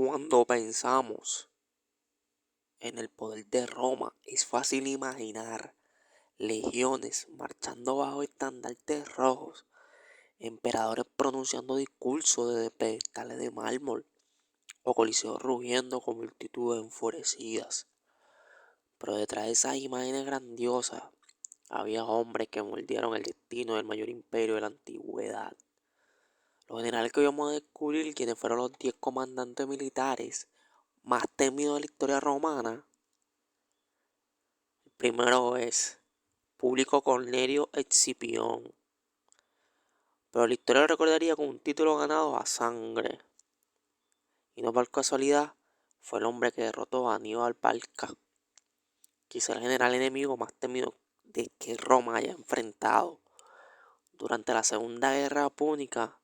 Cuando pensamos en el poder de Roma, es fácil imaginar legiones marchando bajo estandartes rojos, emperadores pronunciando discursos desde pedestales de mármol o coliseos rugiendo con multitudes enfurecidas. Pero detrás de esas imágenes grandiosas había hombres que moldearon el destino del mayor imperio de la antigüedad. Los generales que hoy vamos a descubrir quienes fueron los 10 comandantes militares más temidos de la historia romana. El primero es Público Cornelio Escipión, pero la historia lo recordaría con un título ganado a sangre. Y no por casualidad, fue el hombre que derrotó a Aníbal Barca, quizá el general enemigo más temido de que Roma haya enfrentado. Durante la Segunda Guerra Púnica,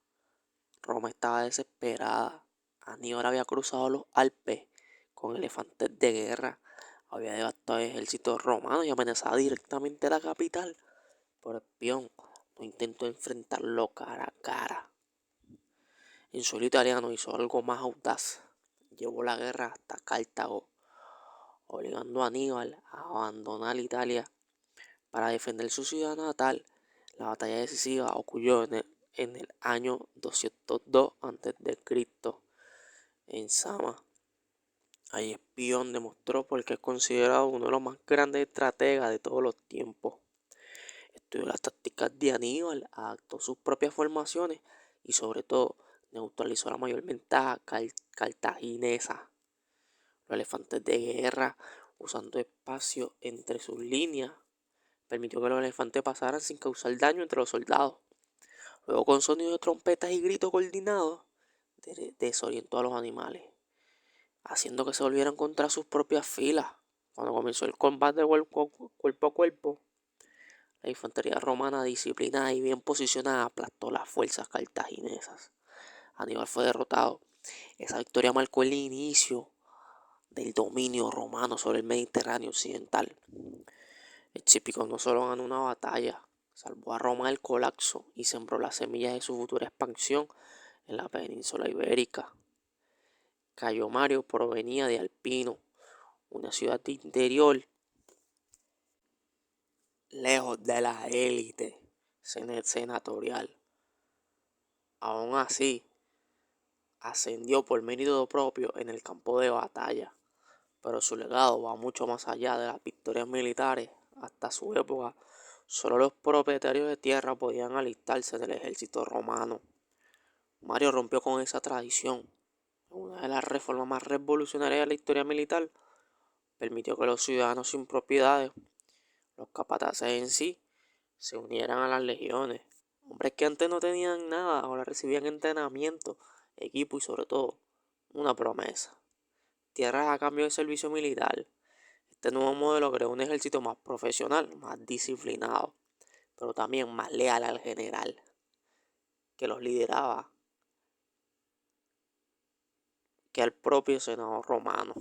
Roma estaba desesperada. Aníbal había cruzado los Alpes con elefantes de guerra, había devastado el ejército romano y amenazaba directamente la capital. Pero Escipión no intentó enfrentarlo cara a cara. En suelo italiano hizo algo más audaz. Llevó la guerra hasta Cartago, obligando a Aníbal a abandonar Italia para defender su ciudad natal. La batalla decisiva ocurrió en el año 202 a.C. en Sama. Ahí Escipión demostró por qué es considerado uno de los más grandes estrategas de todos los tiempos. Estudió las tácticas de Aníbal, adaptó sus propias formaciones y sobre todo neutralizó la mayor ventaja cartaginesa. Los elefantes de guerra, usando espacio entre sus líneas, permitió que los elefantes pasaran sin causar daño entre los soldados. Luego, con sonido de trompetas y gritos coordinados, desorientó a los animales, haciendo que se volvieran contra sus propias filas. Cuando comenzó el combate cuerpo a cuerpo, la infantería romana, disciplinada y bien posicionada, aplastó las fuerzas cartaginesas. Aníbal fue derrotado. Esa victoria marcó el inicio del dominio romano sobre el Mediterráneo occidental. Escipión no solo ganó una batalla, salvó a Roma del colapso y sembró las semillas de su futura expansión en la península ibérica. Cayo Mario provenía de Alpino, una ciudad de interior, lejos de la élite senatorial. Aún así, ascendió por mérito propio en el campo de batalla, pero su legado va mucho más allá de las victorias militares. Hasta su época, solo los propietarios de tierra podían alistarse en el ejército romano. Mario rompió con esa tradición. Una de las reformas más revolucionarias de la historia militar, permitió que los ciudadanos sin propiedades, los capataces en sí, se unieran a las legiones. Hombres que antes no tenían nada, ahora recibían entrenamiento, equipo y sobre todo, una promesa: tierras a cambio de servicio militar. Este nuevo modelo creó un ejército más profesional, más disciplinado, pero también más leal al general que los lideraba que al propio senado romano.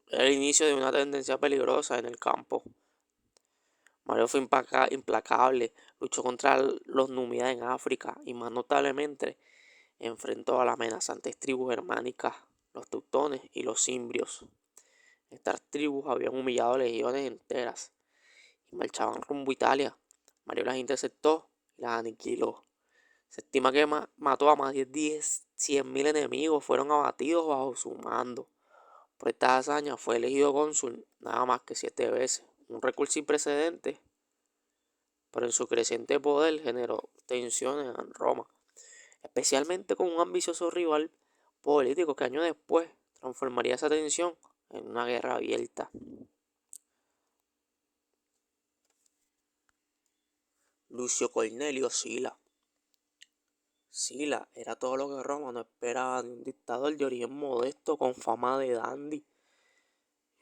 Era el inicio de una tendencia peligrosa en el campo. Mario fue implacable, luchó contra los númidas en África y más notablemente enfrentó a las amenazantes tribus germánicas, los teutones y los cimbrios. Estas tribus habían humillado legiones enteras y marchaban rumbo a Italia. Mario las interceptó y las aniquiló. Se estima que mató a más de 100.000 enemigos, fueron abatidos bajo su mando. Por esta hazaña fue elegido cónsul nada más que 7 veces, un récord sin precedentes, pero en su creciente poder generó tensiones en Roma, especialmente con un ambicioso rival político que años después transformaría esa tensión en una guerra abierta. Lucio Cornelio Sila. Sila era todo lo que Roma no esperaba de un dictador de origen modesto con fama de dandy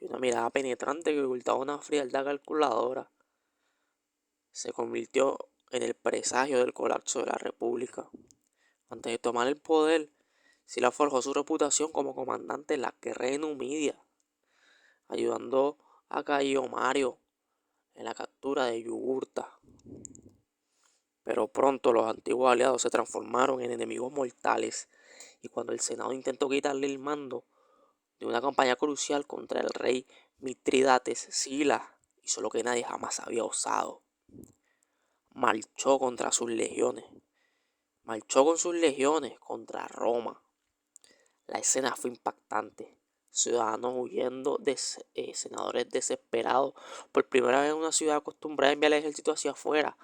y una mirada penetrante que ocultaba una frialdad calculadora. Se convirtió en el presagio del colapso de la República. Antes de tomar el poder, Sila forjó su reputación como comandante en la guerra de Numidia, ayudando a Cayo Mario en la captura de Yugurta. Pero pronto los antiguos aliados se transformaron en enemigos mortales, y cuando el Senado intentó quitarle el mando de una campaña crucial contra el rey Mitridates, Sila hizo lo que nadie jamás había osado. Marchó contra sus legiones. Marchó con sus legiones contra Roma. La escena fue impactante. Ciudadanos huyendo, senadores desesperados. Por primera vez en una ciudad acostumbrada a enviar el ejército hacia afuera,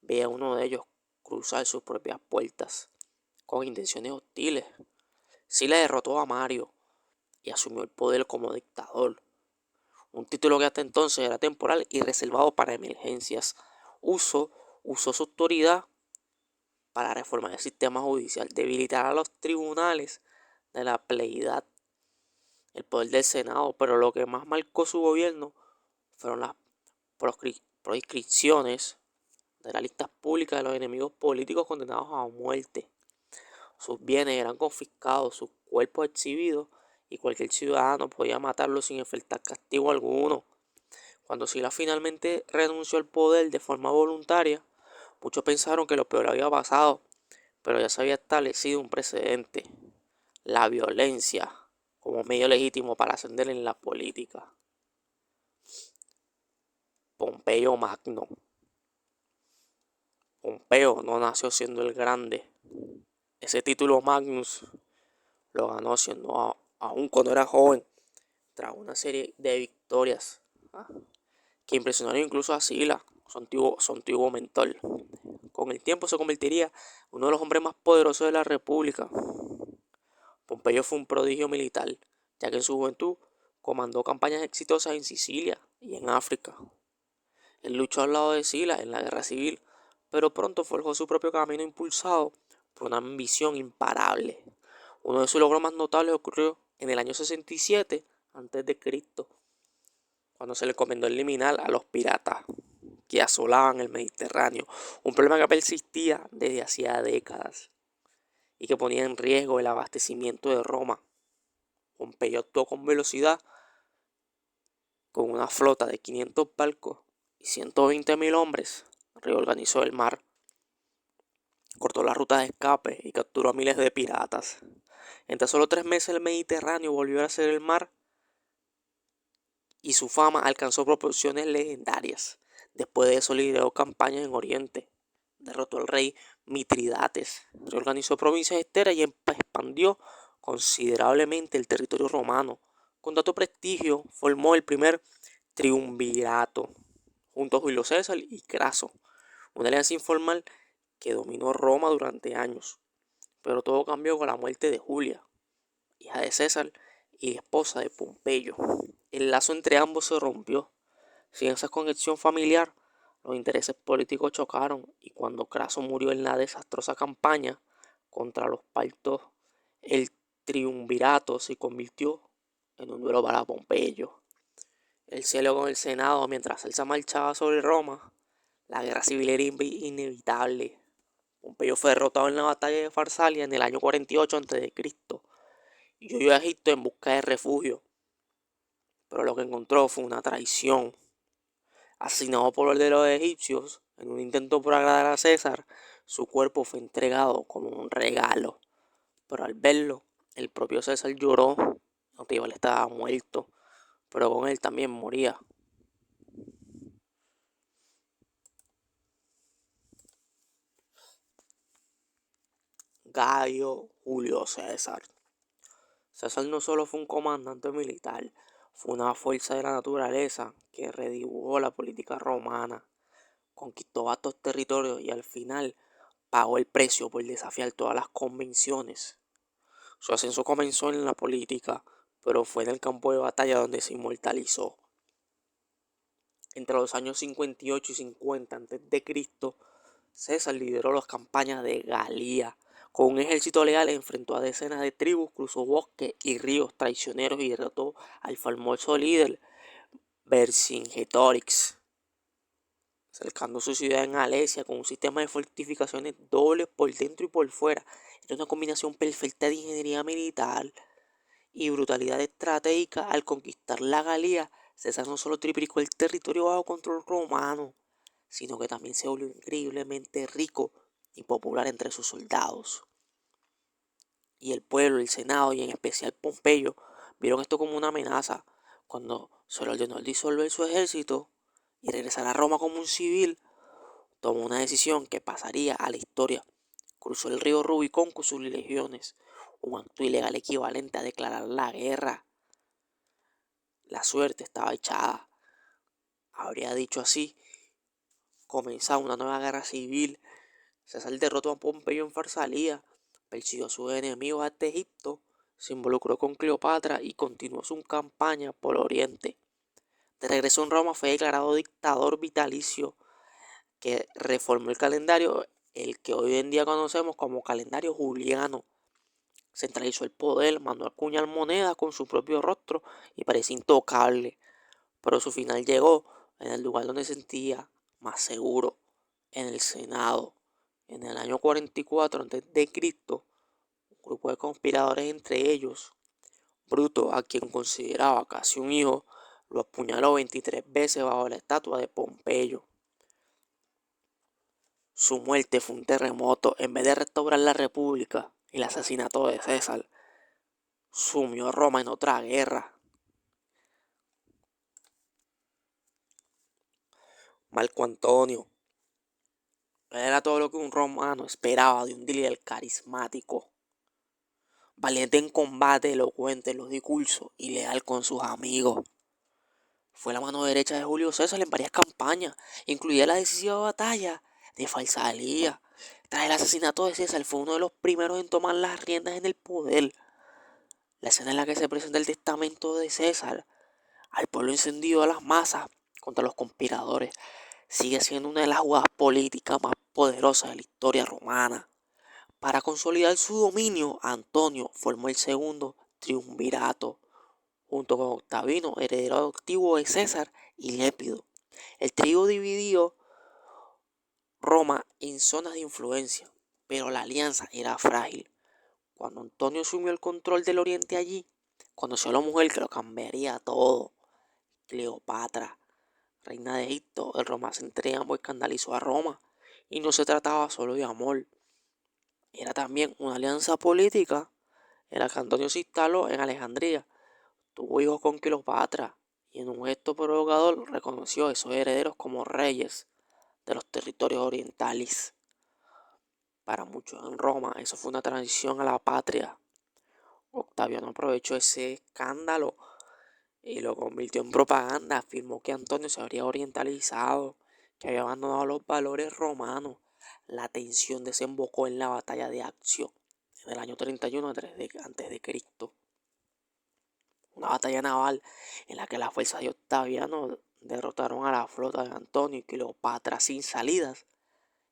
veía a uno de ellos cruzar sus propias puertas con intenciones hostiles. Sila derrotó a Mario y asumió el poder como dictador, un título que hasta entonces era temporal y reservado para emergencias. Usó, usó su autoridad para reformar el sistema judicial, debilitar a los tribunales de la pleidad, el poder del Senado, pero lo que más marcó su gobierno fueron las proscripciones de las listas públicas de los enemigos políticos condenados a muerte. Sus bienes eran confiscados, sus cuerpos exhibidos, y cualquier ciudadano podía matarlos sin enfrentar castigo alguno. Cuando Sila finalmente renunció al poder de forma voluntaria, muchos pensaron que lo peor había pasado, pero ya se había establecido un precedente: la violencia como medio legítimo para ascender en la política. Pompeyo Magno. Pompeo no nació siendo el grande. Ese título Magnus lo ganó siendo aún cuando era joven, tras una serie de victorias que impresionaron incluso a Sila, su antiguo mentor. Con el tiempo se convertiría en uno de los hombres más poderosos de la República. Pompeyo fue un prodigio militar, ya que en su juventud comandó campañas exitosas en Sicilia y en África. Él luchó al lado de Sila en la guerra civil, pero pronto forjó su propio camino impulsado por una ambición imparable. Uno de sus logros más notables ocurrió en el año 67 a.C., cuando se le encomendó eliminar a los piratas que asolaban el Mediterráneo, un problema que persistía desde hacía décadas y que ponía en riesgo el abastecimiento de Roma. Pompeyo actuó con velocidad, con una flota de 500 barcos y 120.000 hombres. Reorganizó el mar, cortó las rutas de escape y capturó a miles de piratas. En tan solo 3 meses el Mediterráneo volvió a ser el mar y su fama alcanzó proporciones legendarias. Después de eso lideró campañas en Oriente, derrotó al rey Mitridates, reorganizó provincias enteras y expandió considerablemente el territorio romano. Con tanto prestigio formó el primer triunvirato, junto a Julio César y Craso, una alianza informal que dominó Roma durante años. Pero todo cambió con la muerte de Julia, hija de César y esposa de Pompeyo. El lazo entre ambos se rompió. Sin esa conexión familiar, los intereses políticos chocaron, y cuando Craso murió en la desastrosa campaña contra los partos, el triunvirato se convirtió en un duelo para Pompeyo. El celo con el Senado mientras él se marchaba sobre Roma, la guerra civil era inevitable. Pompeyo fue derrotado en la batalla de Farsalia en el año 48 a.C. y huyó a Egipto en busca de refugio, pero lo que encontró fue una traición. Asesinado por orden de los egipcios en un intento por agradar a César, su cuerpo fue entregado como un regalo, pero al verlo, el propio César lloró, aunque igual estaba muerto, pero con él también moría. Gaio Julio César. César no solo fue un comandante militar, fue una fuerza de la naturaleza que redibujó la política romana, conquistó vastos territorios y al final pagó el precio por desafiar todas las convenciones. Su ascenso comenzó en la política, pero fue en el campo de batalla donde se inmortalizó. Entre los años 58 y 50 a.C., César lideró las campañas de Galía. Con un ejército leal enfrentó a decenas de tribus, cruzó bosques y ríos traicioneros y derrotó al famoso líder Vercingetorix, cercando su ciudad en Alesia con un sistema de fortificaciones dobles por dentro y por fuera. Era una combinación perfecta de ingeniería militar y brutalidad estratégica. Al conquistar la Galía, César no solo triplicó el territorio bajo control romano, sino que también se volvió increíblemente rico y popular entre sus soldados. Y el pueblo, el Senado y en especial Pompeyo vieron esto como una amenaza. Cuando se le ordenó disolver su ejército y regresar a Roma como un civil, tomó una decisión que pasaría a la historia. Cruzó el río Rubicón con sus legiones, un acto ilegal equivalente a declarar la guerra. La suerte estaba echada. Habría dicho así, comenzaba una nueva guerra civil. César derrotó a Pompeyo en Farsalía, persiguió a sus enemigos hasta Egipto, se involucró con Cleopatra y continuó su campaña por Oriente. De regreso en Roma fue declarado dictador vitalicio, que reformó el calendario, el que hoy en día conocemos como calendario juliano. Centralizó el poder, mandó a acuñar moneda con su propio rostro y parecía intocable. Pero su final llegó en el lugar donde se sentía más seguro, en el Senado. En el año 44 a.C., un grupo de conspiradores, entre ellos Bruto, a quien consideraba casi un hijo, lo apuñaló 23 veces bajo la estatua de Pompeyo. Su muerte fue un terremoto. En vez de restaurar la república, el asesinato de César sumió a Roma en otra guerra. Marco Antonio era todo lo que un romano esperaba de un líder carismático, valiente en combate, elocuente en los discursos y leal con sus amigos. Fue la mano derecha de Julio César en varias campañas, incluida la decisiva batalla de Farsalía. Tras el asesinato de César, fue uno de los primeros en tomar las riendas en el poder. La escena en la que se presenta el testamento de César al pueblo encendido a las masas contra los conspiradores sigue siendo una de las jugadas políticas más poderosas de la historia romana. Para consolidar su dominio, Antonio formó el segundo triunvirato, junto con Octaviano, heredero adoptivo de César, y Lépido. El trío dividió Roma en zonas de influencia, pero la alianza era frágil. Cuando Antonio asumió el control del oriente allí, conoció a la mujer que lo cambiaría todo, Cleopatra, reina de Egipto. El romance entre ambos escandalizó a Roma, y no se trataba solo de amor, era también una alianza política en la que Antonio se instaló en Alejandría. Tuvo hijos con Cleopatra y en un gesto provocador reconoció a esos herederos como reyes de los territorios orientales. Para muchos en Roma eso fue una transición a la patria. Octaviano aprovechó ese escándalo y lo convirtió en propaganda. Afirmó que Antonio se habría orientalizado, que había abandonado los valores romanos. La tensión desembocó en la batalla de Accio en el año 31 a.C. Una batalla naval en la que las fuerzas de Octaviano derrotaron a la flota de Antonio y Cleopatra sin salidas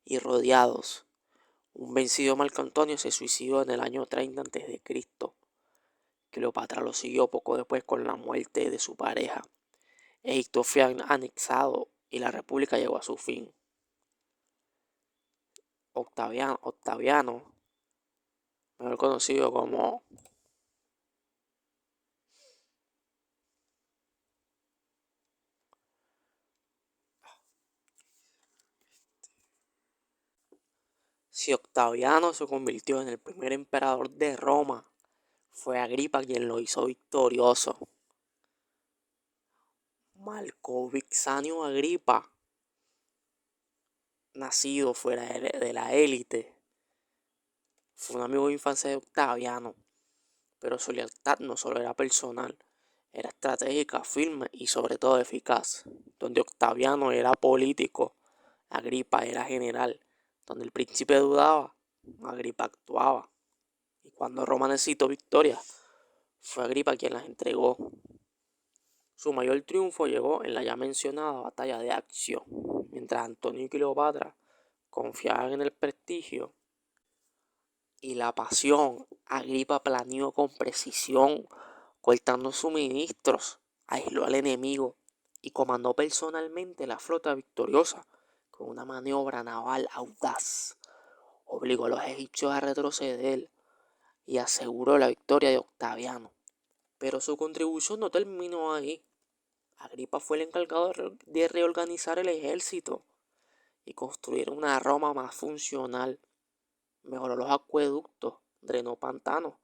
y rodeados. Un vencido Marco Antonio se suicidó en el año 30 a.C. Cleopatra lo siguió poco después con la muerte de su pareja. Egipto fue anexado y la república llegó a su fin. Octaviano, mejor conocido como si Octaviano se convirtió en el primer emperador de Roma, fue Agripa quien lo hizo victorioso. Marco Vipsanio Agripa, nacido fuera de la élite, fue un amigo de infancia de Octaviano, pero su lealtad no solo era personal, era estratégica, firme y sobre todo eficaz. Donde Octaviano era político, Agripa era general. Donde el príncipe dudaba, Agripa actuaba. Y cuando Roma necesitó victoria, fue Agripa quien las entregó. Su mayor triunfo llegó en la ya mencionada batalla de Accio, mientras Antonio y Cleopatra confiaban en el prestigio y la pasión. Agripa planeó con precisión, cortando suministros, aisló al enemigo y comandó personalmente la flota victoriosa con una maniobra naval audaz. Obligó a los egipcios a retroceder y aseguró la victoria de Octaviano. Pero su contribución no terminó ahí. Agripa fue el encargado de reorganizar el ejército. y construir una Roma más funcional. Mejoró los acueductos, drenó pantanos,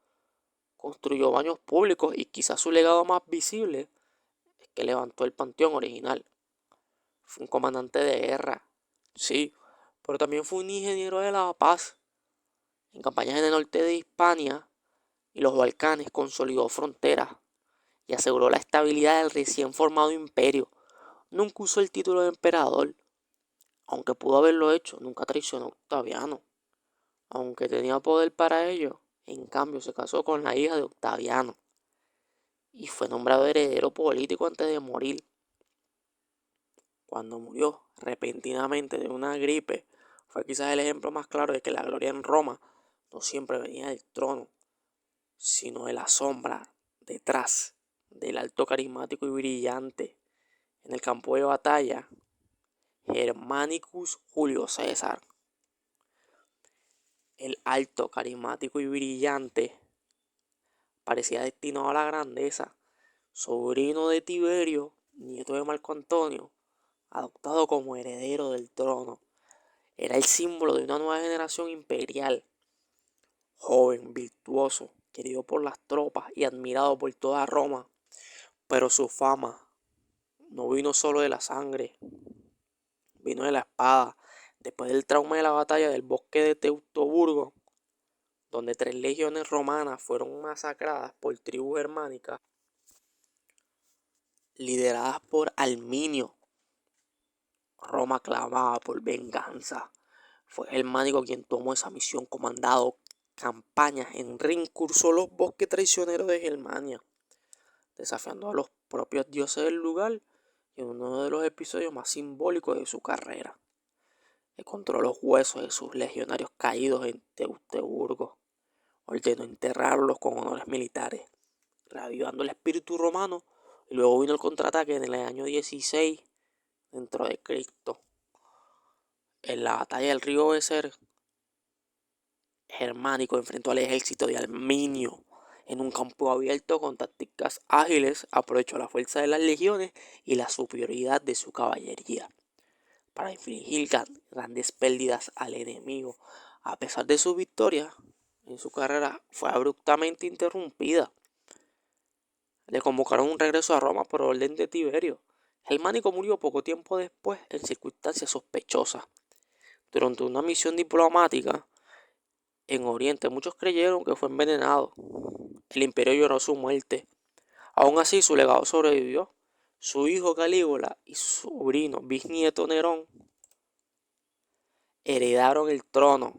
construyó baños públicos y quizás su legado más visible es que levantó el panteón original. Fue un comandante de guerra, sí, pero también fue un ingeniero de la paz. En campañas en el norte de Hispania y los Balcanes consolidó fronteras y aseguró la estabilidad del recién formado imperio. Nunca usó el título de emperador, aunque pudo haberlo hecho, nunca traicionó a Octaviano. Aunque tenía poder para ello, en cambio se casó con la hija de Octaviano y fue nombrado heredero político antes de morir. Cuando murió repentinamente de una gripe, fue quizás el ejemplo más claro de que la gloria en Roma no siempre venía del trono, sino de la sombra detrás del alto carismático y brillante en el campo de batalla, Germanicus Julio César. El alto, carismático y brillante parecía destinado a la grandeza, sobrino de Tiberio, nieto de Marco Antonio, adoptado como heredero del trono. Era el símbolo de una nueva generación imperial, joven, virtuoso, querido por las tropas y admirado por toda Roma. Pero su fama no vino solo de la sangre, vino de la espada. Después del trauma de la batalla del bosque de Teutoburgo, donde 3 legiones romanas fueron masacradas por tribus germánicas, lideradas por Arminio, Roma clamaba por venganza. Fue Germánico quien tomó esa misión, comandado campañas en reincurso los bosques traicioneros de Germania, desafiando a los propios dioses del lugar y en uno de los episodios más simbólicos de su carrera. Encontró los huesos de sus legionarios caídos en Teutoburgo. Ordenó enterrarlos con honores militares, reavivando el espíritu romano, y luego vino el contraataque en el año 16 dentro de Cristo. En la batalla del río Weser, Germánico enfrentó al ejército de Arminio en un campo abierto con tácticas ágiles, aprovechó la fuerza de las legiones y la superioridad de su caballería para infligir grandes pérdidas al enemigo. A pesar de su victoria, en su carrera fue abruptamente interrumpida. Le convocaron un regreso a Roma por orden de Tiberio. Germánico murió poco tiempo después en circunstancias sospechosas. Durante una misión diplomática en Oriente, muchos creyeron que fue envenenado. El imperio lloró su muerte. Aún así, su legado sobrevivió. Su hijo Calígula y su sobrino bisnieto Nerón heredaron el trono,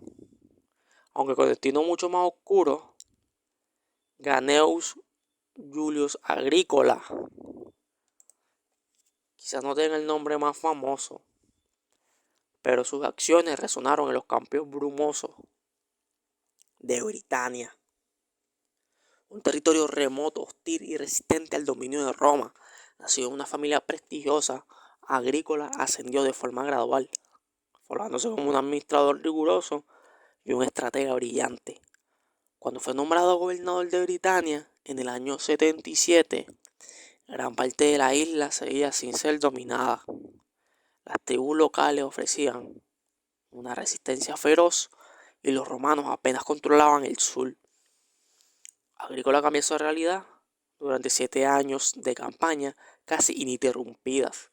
aunque con destino mucho más oscuro. Gnaeus Julius Agrícola, quizás no tenga el nombre más famoso, pero sus acciones resonaron en los campos brumosos de Britania, un territorio remoto, hostil y resistente al dominio de Roma. Nacido en una familia prestigiosa, Agrícola ascendió de forma gradual, formándose como un administrador riguroso y un estratega brillante. Cuando fue nombrado gobernador de Britania en el año 77, gran parte de la isla seguía sin ser dominada. Las tribus locales ofrecían una resistencia feroz y los romanos apenas controlaban el sur. Agrícola cambió esa realidad durante 7 años de campaña casi ininterrumpidas.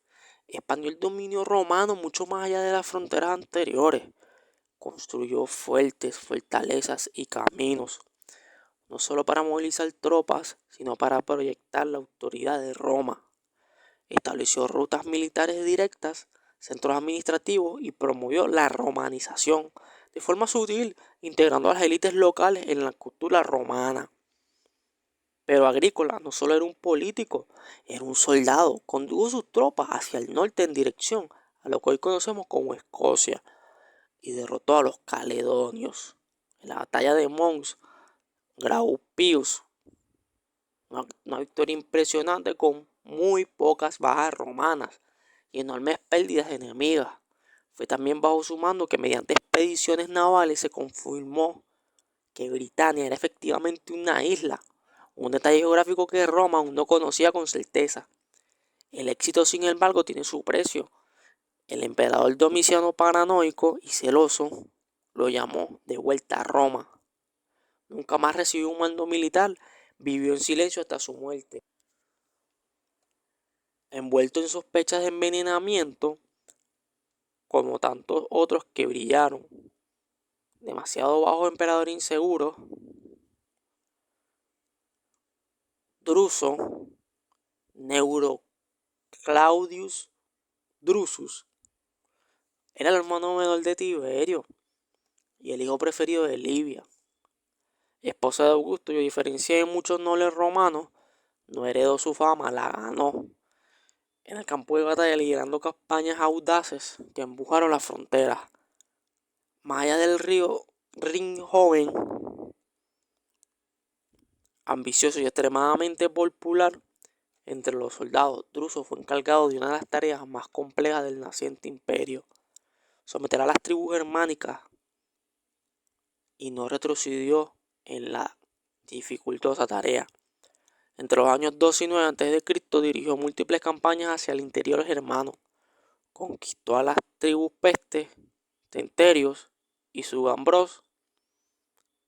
Expandió el dominio romano mucho más allá de las fronteras anteriores. Construyó fuertes, fortalezas y caminos, no solo para movilizar tropas, sino para proyectar la autoridad de Roma. Estableció rutas militares directas, centros administrativos y promovió la romanización de forma sutil, integrando a las élites locales en la cultura romana. Pero Agrícola no solo era un político, era un soldado. Condujo sus tropas hacia el norte en dirección a lo que hoy conocemos como Escocia y derrotó a los caledonios. En la batalla de Mons Graupius, una victoria impresionante con muy pocas bajas romanas y enormes pérdidas enemigas. Fue también bajo su mando que mediante expediciones navales se confirmó que Britania era efectivamente una isla, un detalle geográfico que Roma aún no conocía con certeza. El éxito, sin embargo, tiene su precio. El emperador Domiciano, paranoico y celoso, lo llamó de vuelta a Roma. Nunca más recibió un mando militar, vivió en silencio hasta su muerte. Envuelto en sospechas de envenenamiento, como tantos otros que brillaron. Demasiado bajo, emperador inseguro, Druso, Neuro Claudius Drusus, era el hermano menor de Tiberio y el hijo preferido de Livia. Esposa de Augusto, y a diferencia de muchos nobles romanos, no heredó su fama, la ganó en el campo de batalla, liderando campañas audaces que empujaron las fronteras. Más allá del río Rin joven, ambicioso y extremadamente popular entre los soldados, Druso fue encargado de una de las tareas más complejas del naciente imperio: someter a las tribus germánicas, y no retrocedió en la dificultosa tarea. Entre los años 2 y 9 a.C. dirigió múltiples campañas hacia el interior germano. Conquistó a las tribus pestes, tenterios y sugambros,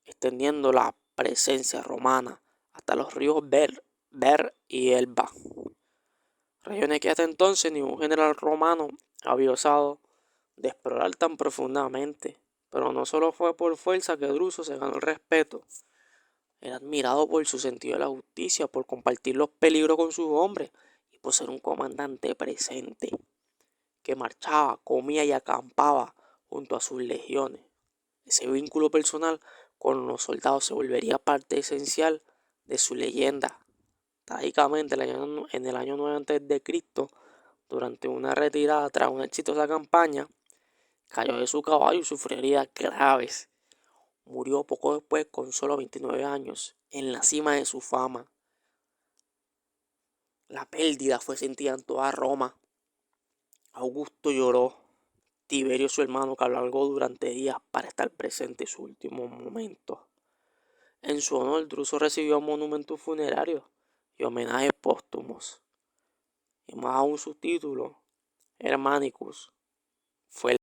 extendiendo la presencia romana hasta los ríos Ver y Elba, regiones que hasta entonces ningún general romano había osado de explorar tan profundamente. Pero no solo fue por fuerza que Druso se ganó el respeto. Era admirado por su sentido de la justicia, por compartir los peligros con sus hombres y por ser un comandante presente, que marchaba, comía y acampaba junto a sus legiones. Ese vínculo personal con los soldados se volvería parte esencial de su leyenda. Trágicamente, en el año 9 a.C., durante una retirada tras una exitosa campaña, cayó de su caballo y sufrió heridas graves. Murió poco después, con solo 29 años, en la cima de su fama. La pérdida fue sentida en toda Roma. Augusto lloró. Tiberio, su hermano, cabalgó durante días para estar presente en sus últimos momentos. En su honor, Druso recibió monumentos funerarios y homenajes póstumos. Y más aún, su título, Hermanicus, fue